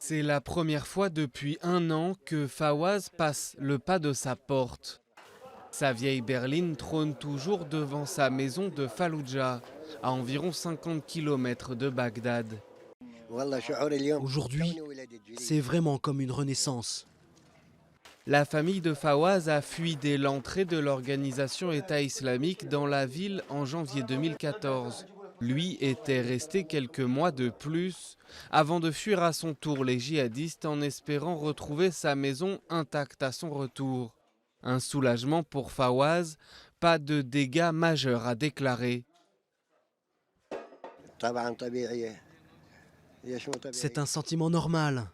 C'est la première fois depuis un an que Fawaz passe le pas de sa porte. Sa vieille berline trône toujours devant sa maison de Falloujah, à environ 50 km de Bagdad. Aujourd'hui, c'est vraiment comme une renaissance. La famille de Fawaz a fui dès l'entrée de l'organisation État islamique dans la ville en janvier 2014. Lui était resté quelques mois de plus avant de fuir à son tour les djihadistes en espérant retrouver sa maison intacte à son retour. Un soulagement pour Fawaz, pas de dégâts majeurs à déclarer. C'est un sentiment normal.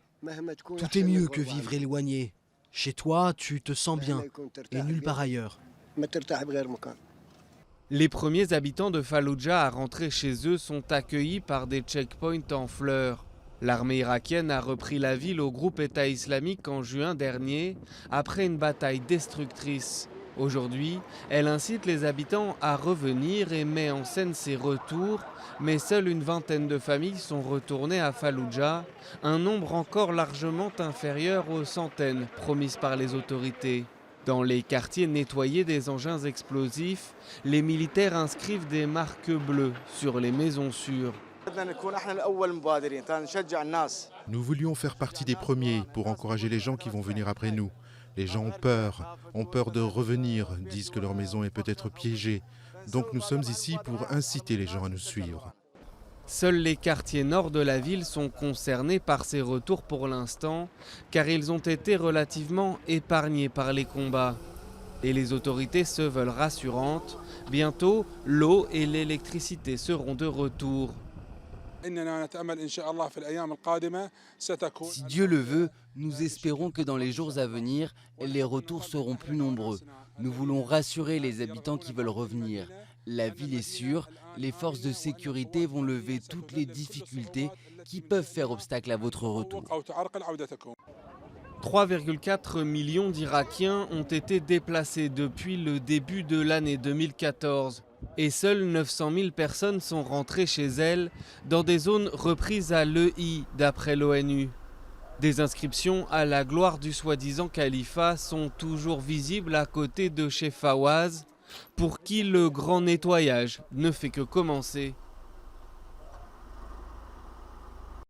Tout est mieux que vivre éloigné. Chez toi, tu te sens bien, et nulle part ailleurs. Les premiers habitants de Falloujah à rentrer chez eux sont accueillis par des checkpoints en fleurs. L'armée irakienne a repris la ville au groupe État islamique en juin dernier, après une bataille destructrice. Aujourd'hui, elle incite les habitants à revenir et met en scène ses retours, mais seule une vingtaine de familles sont retournées à Falloujah, un nombre encore largement inférieur aux centaines promises par les autorités. Dans les quartiers nettoyés des engins explosifs, les militaires inscrivent des marques bleues sur les maisons sûres. Nous voulions faire partie des premiers pour encourager les gens qui vont venir après nous. Les gens ont peur de revenir, disent que leur maison est peut-être piégée. Donc nous sommes ici pour inciter les gens à nous suivre. Seuls les quartiers nord de la ville sont concernés par ces retours pour l'instant, car ils ont été relativement épargnés par les combats. Et les autorités se veulent rassurantes. Bientôt, l'eau et l'électricité seront de retour. Si Dieu le veut, nous espérons que dans les jours à venir, les retours seront plus nombreux. Nous voulons rassurer les habitants qui veulent revenir. La ville est sûre, les forces de sécurité vont lever toutes les difficultés qui peuvent faire obstacle à votre retour. 3,4 millions d'Irakiens ont été déplacés depuis le début de l'année 2014. Et seules 900 000 personnes sont rentrées chez elles dans des zones reprises à l'EI, d'après l'ONU. Des inscriptions à la gloire du soi-disant califat sont toujours visibles à côté de chez Fawaz, pour qui le grand nettoyage ne fait que commencer.